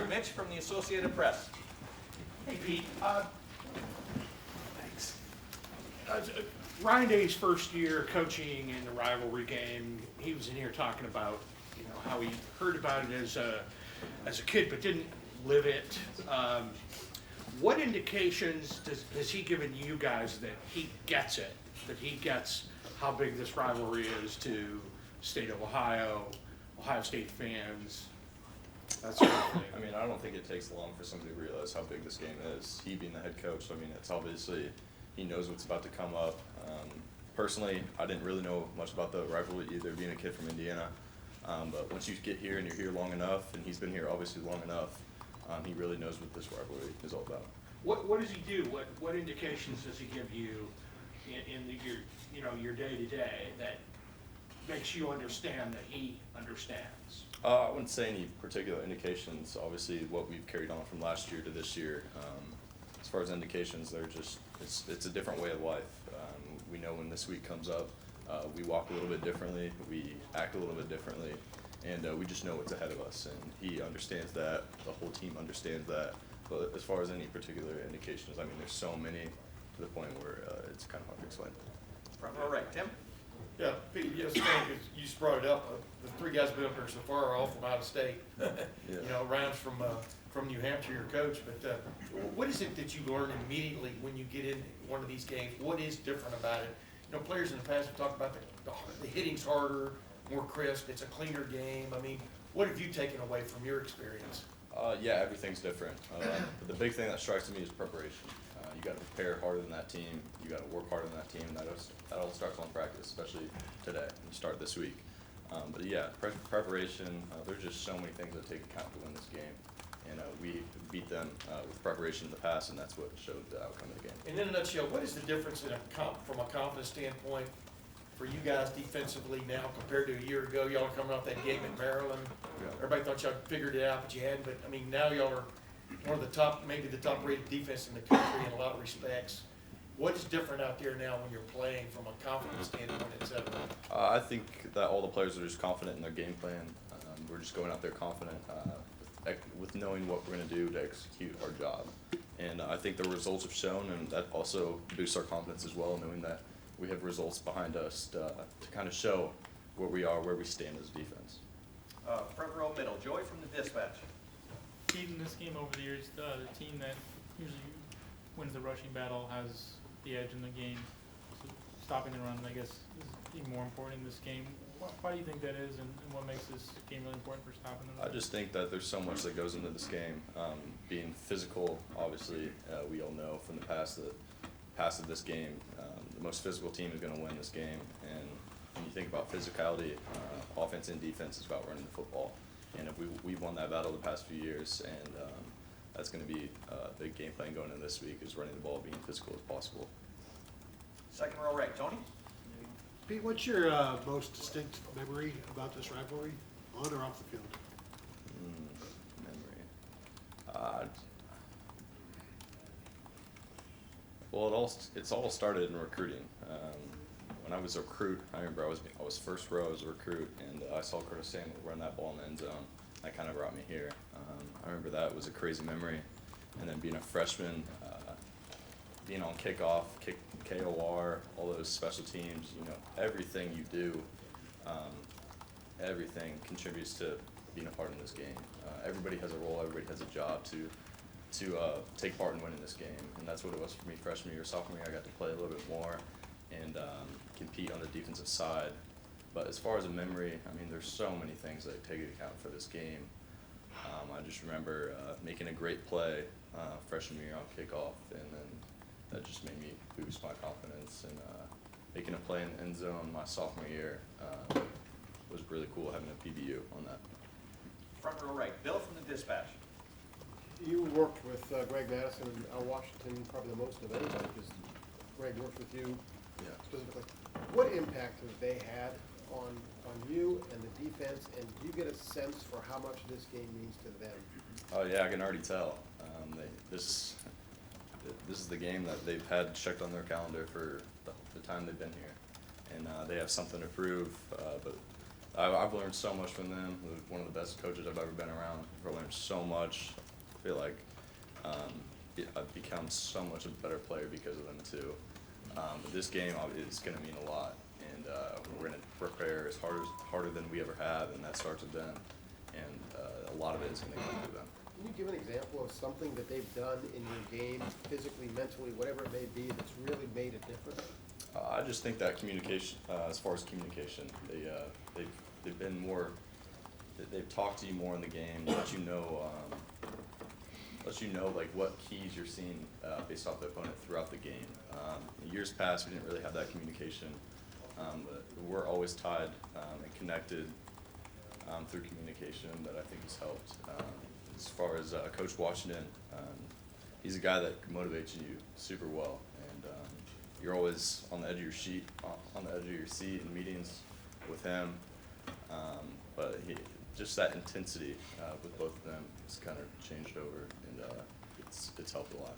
Mitch from the Associated Press. Hey, Pete. Thanks. Ryan Day's first year coaching in the rivalry game, he was in here talking about, how he heard about it as a kid but didn't live it. What indications has he given you guys that he gets it, that he gets how big this rivalry is to state of Ohio, Ohio State fans, that sort of thing? I mean, I don't think it takes long for somebody to realize how big this game is. He being the head coach, I mean, it's obviously, he knows what's about to come up. Personally, I didn't really know much about the rivalry either, being a kid from Indiana. But once you get here and you're here long enough, and he's been here obviously long enough, he really knows what this rivalry is all about. What does he do? What indications does he give you in your day-to-day that makes you understand that he understands? I wouldn't say any particular indications. Obviously, what we've carried on from last year to this year. As far as indications, they're just it's a different way of life. We know when this week comes up, we walk a little bit differently, we act a little bit differently, and we just know what's ahead of us. And he understands that. The whole team understands that. But as far as any particular indications, I mean, there's so many to the point where it's kind of hard to explain. All right, Tim. Yeah, Pete, yes, thank you. You just brought it up. The three guys been up here so far are all from out of state. Yeah. Ryan's from New Hampshire, your coach. But what is it that you learn immediately when you get in one of these games? What is different about it? Players in the past have talked about the hitting's harder, more crisp. It's a cleaner game. I mean, what have you taken away from your experience? Yeah, everything's different. But the big thing that strikes me is preparation. You got to prepare harder than that team. You got to work harder than that team. That all starts on practice, especially today. You start this week. But yeah, preparation. There's just so many things that take account to win this game, and we beat them with preparation in the past, and that's what showed the outcome of the game. And in a nutshell, what is the difference from a confidence standpoint for you guys defensively now compared to a year ago? Y'all are coming off that game in Maryland. Yeah. Everybody thought y'all figured it out, but you hadn't. But I mean, now y'all are one of the top, maybe the top-rated defense in the country in a lot of respects. What is different out there now when you're playing from a confidence standpoint, et cetera? I think that all the players are just confident in their game plan. We're just going out there confident with knowing what we're going to do to execute our job. And I think the results have shown, and that also boosts our confidence as well, knowing that we have results behind us to kind of show where we are, where we stand as a defense. Front row middle, Joy from the Dispatch. Pete, in this game over the years, the team that usually wins the rushing battle has the edge in the game. So stopping the run, I guess, is even more important in this game. Why do you think that is, and what makes this game really important for stopping the run? I just think that there's so much that goes into this game. Being physical, obviously, we all know from the past of this game, the most physical team is going to win this game. And when you think about physicality, offense and defense is about running the football. And if we've won that battle the past few years, and that's going to be a big game plan going into this week, is running the ball, being physical as possible. Second row right, Tony. Pete, what's your most distinct memory about this rivalry, on or off the field? Memory. Well, it's all started in recruiting. When I was a recruit, I remember I was first row as a recruit, and I saw Curtis Samuel run that ball in the end zone. That kind of brought me here. I remember that was a crazy memory. And then being a freshman, being on kickoff, KOR, all those special teams, everything you do, everything contributes to being a part in this game. Everybody has a role, everybody has a job to take part in winning this game, and that's what it was for me freshman year, sophomore year. I got to play a little bit more and compete on the defensive side. But as far as a memory, I mean, there's so many things that take into account for this game. I just remember making a great play freshman year on kickoff, and then that just made me boost my confidence. And making a play in the end zone my sophomore year was really cool, having a PBU on that. Front row right, Bill from the Dispatch. You worked with Greg Madison and Al Washington probably the most of anybody, because Greg worked with you specifically. What impact have they had on you and the defense, and do you get a sense for how much this game means to them? Oh yeah, I can already tell. This is the game that they've had checked on their calendar for the time they've been here, and they have something to prove. But I've learned so much from them. They're one of the best coaches I've ever been around. I've learned so much. I feel like I've become so much a better player because of them too. But this game is going to mean a lot, and we're going to prepare as harder than we ever have, and that starts with them. And a lot of it is going to come through them. Can you give an example of something that they've done in your game, physically, mentally, whatever it may be, that's really made a difference? I just think that communication, as far as communication, they've been more. They've talked to you more in the game, let you know like what keys you're seeing based off the opponent throughout the game. In years past, we didn't really have that communication, but we're always tied and connected through communication that I think has helped. As far as Coach Washington, he's a guy that motivates you super well, and you're always on the edge of your seat in meetings with him. But just that intensity with both of them has kind of changed over, and it's helped a lot.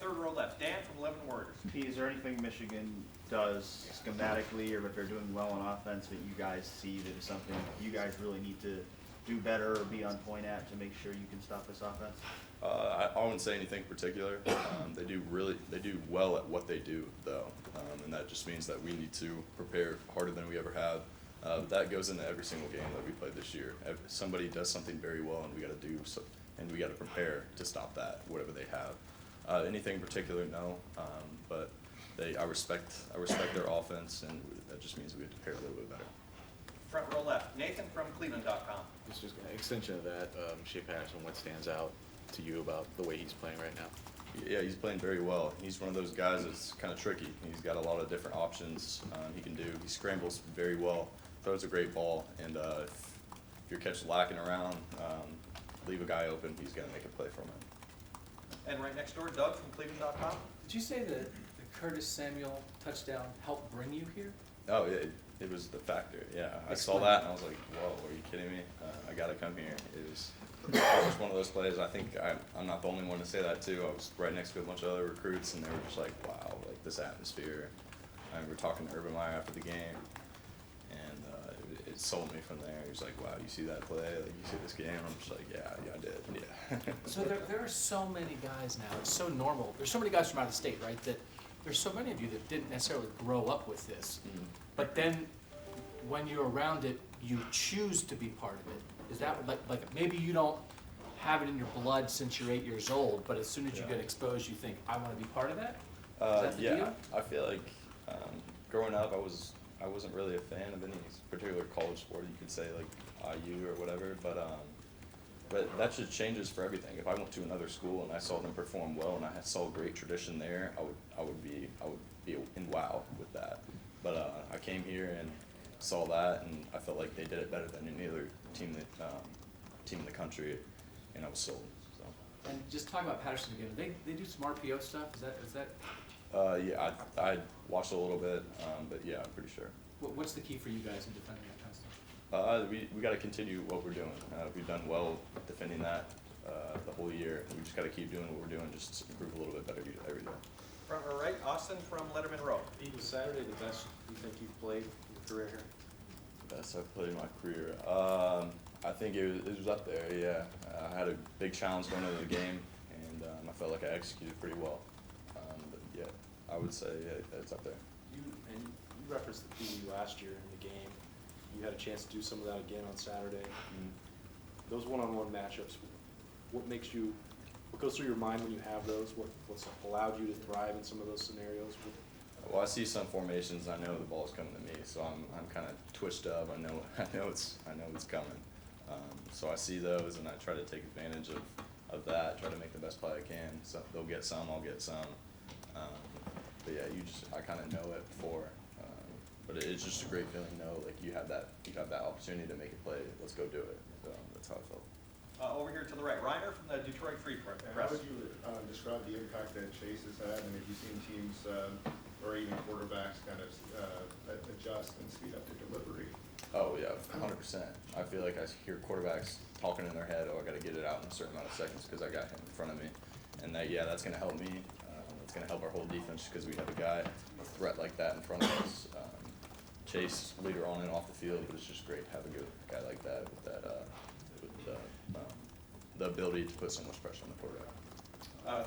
Third row left, Dan from 11 Warriors. Pete, is there anything Michigan does schematically, or if they're doing well on offense, that you guys see that is something you guys really need to do better or be on point at to make sure you can stop this offense? I wouldn't say anything particular. They do well at what they do, though, and that just means that we need to prepare harder than we ever have. That goes into every single game that we played this year. If somebody does something very well, and we got to do so, and we got to prepare to stop that, whatever they have. Anything in particular, no. But I respect their offense, and that just means we have to prepare a little bit better. Front row left, Nathan from Cleveland.com. It's just an extension of that. Shea Patterson, what stands out to you about the way he's playing right now? Yeah, he's playing very well. He's one of those guys that's kind of tricky. He's got a lot of different options he can do. He scrambles very well, throws a great ball, and if your catch is lacking around, leave a guy open, he's going to make a play from it. And right next door, Doug from Cleveland.com. Did you say that the Curtis Samuel touchdown helped bring you here? Oh, yeah, it was the factor. Yeah, I saw that and I was like, whoa, are you kidding me? I got to come here. It was one of those plays. I think I'm not the only one to say that too. I was right next to a bunch of other recruits, and they were just like, wow, like this atmosphere. I remember talking to Urban Meyer after the game, and it sold me from there. He was like, wow, you see that play? Like, you see this game? I'm just like, yeah, I did. Yeah. So there are so many guys now. It's so normal. There's so many guys from out of state, right? That there's so many of you that didn't necessarily grow up with this, but then when you're around it, you choose to be part of it. Is that like maybe you don't have it in your blood since you're 8 years old, but as soon as you get exposed, you think, I want to be part of that? Is that the Yeah, deal? I feel like growing up, I wasn't really a fan of any particular college sport. You could say like IU or whatever, but that just changes for everything. If I went to another school and I saw them perform well and I saw a great tradition there, I would be in wow with that. But I came here and saw that, and I felt like they did it better than any other team in the country, and I was sold. So. And just talking about Patterson again, they do some RPO stuff. Is that Yeah, I watched a little bit, but yeah, I'm pretty sure. what's the key for you guys in defending that kind of stuff? We got to continue what we're doing. We've done well defending that the whole year. We just got to keep doing what we're doing, just improve a little bit better every day. Front row right, Austin from Letterman Row. Was Saturday the best you think you've played in your career here? Best I've played in my career. I think it was up there. Yeah, I had a big challenge going into the game, and I felt like I executed pretty well. But yeah, I would say it's up there. You referenced the PD last year in the game. You had a chance to do some of that again on Saturday. Those one-on-one matchups, what goes through your mind when you have those? What's allowed you to thrive in some of those scenarios? Well, I see some formations. I know the ball's coming to me, so I'm kind of twitched up. I know it's coming. So I see those, and I try to take advantage of that. Try to make the best play I can. So they'll get some, I'll get some. But yeah, I kind of know it before. But it's just a great feeling. Like you have that opportunity to make a play. Let's go do it. So that's how I felt. Over here to the right, Reiner from the Detroit Free Press. How would you describe the impact that Chase has had, and have you seen teams or even quarterbacks kind of adjust and speed up their delivery? Oh yeah, 100%. I feel like I hear quarterbacks talking in their head, oh, I got to get it out in a certain amount of seconds because I got him in front of me. And that's going to help me. It's going to help our whole defense because we have a threat like that in front of us. Chase later on and off the field, but it's just great to have a good guy like that with the ability to put so much pressure on the quarterback.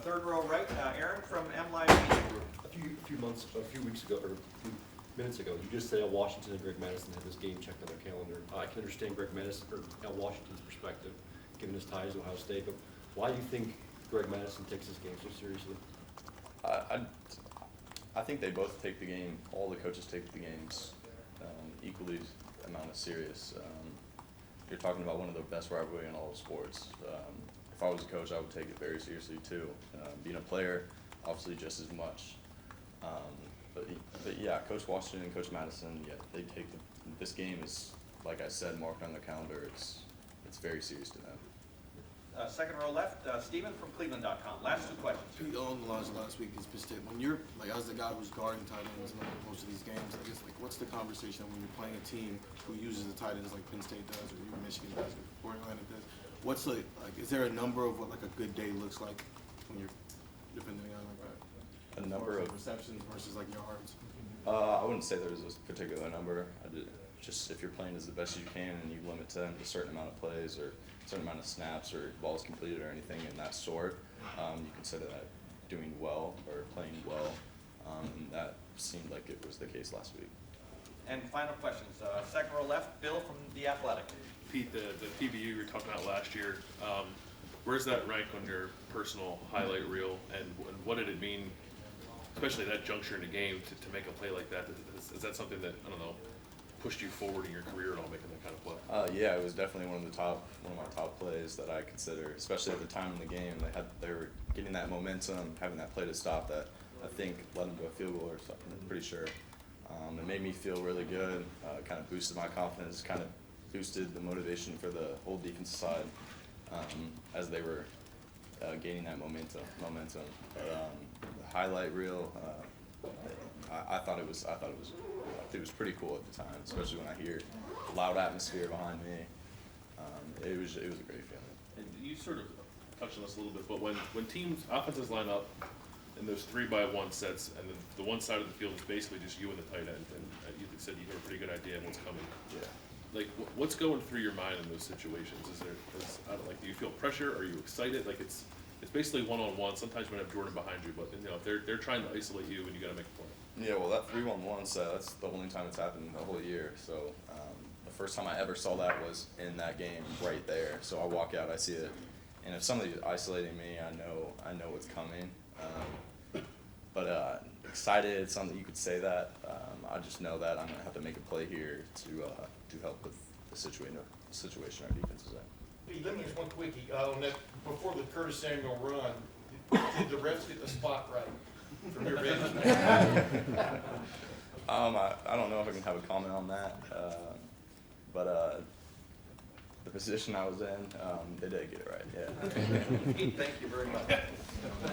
Third row right, Aaron from M Live Media Group. A few weeks ago, or a few minutes ago, you just said Al Washington and Greg Madison had this game checked on their calendar. I can understand Greg Madison, or Al Washington's perspective, given his ties to Ohio State, but why do you think Greg Madison takes this game so seriously? I think they both take the game, all the coaches take the games equally amount of serious. You're talking about one of the best rivalry in all of sports. If I was a coach, I would take it very seriously too. Being a player, obviously just as much. But yeah, Coach Washington and Coach Madison, yeah, they take this game is, like I said, marked on their calendar. It's very serious to them. Second row left, Stephen from Cleveland.com. Last two questions. Along the lines of last week is Pitt. When you're like as the guy who's guarding tight ends in most of these games, I guess like what's the conversation when you're playing a team who uses the tight ends like Penn State does, or even Michigan does, or Atlanta does? What's like is there a number of what like a good day looks like when you're defending on like that? A number of receptions versus like yards. I wouldn't say there's a particular number. Just if you're playing as the best you can and you limit them to a certain amount of plays or a certain amount of snaps or balls completed or anything in that sort, you consider that doing well or playing well. And that seemed like it was the case last week. And final questions. Second row left, Bill from The Athletic. Pete, the PBU you were talking about last year, where's that rank on your personal highlight reel, and what did it mean, especially at that juncture in the game, to make a play like that? Is that something that, I don't know, pushed you forward in your career at all, making that kind of play? Yeah, it was definitely one of my top plays that I consider, especially at the time in the game. They were getting that momentum, having that play to stop that I think led them to a field goal or something. I'm pretty sure. It made me feel really good. Kind of boosted my confidence. Kind of boosted the motivation for the whole defensive side as they were gaining that momentum. The highlight reel, I thought it was pretty cool at the time, especially when I hear loud atmosphere behind me. It was a great feeling. And you sort of touched on this a little bit, but when teams offenses line up in those 3-by-1 sets, and the one side of the field is basically just you and the tight end, and you said you have a pretty good idea of what's coming. Yeah. Like, what's going through your mind in those situations? I don't like, do you feel pressure? Are you excited? Like, it's basically one-on-one. Sometimes you might have Jordan behind you, but you know, if they're trying to isolate you, and you got to make a play. Yeah, well, that 3-1-1 set, that's the only time it's happened the whole year. So the first time I ever saw that was in that game right there. So I walk out, I see it, and if somebody's isolating me, I know what's coming. But excited, something you could say that. I just know that I'm gonna have to make a play here to help with the situation our defense is in. Hey, let me ask one quickie. On that, before the Curtis Samuel run, did the refs get the spot right from your bench? I don't know if I can have a comment on that, but the position I was in, they did get it right, yeah. Pete, thank you very much.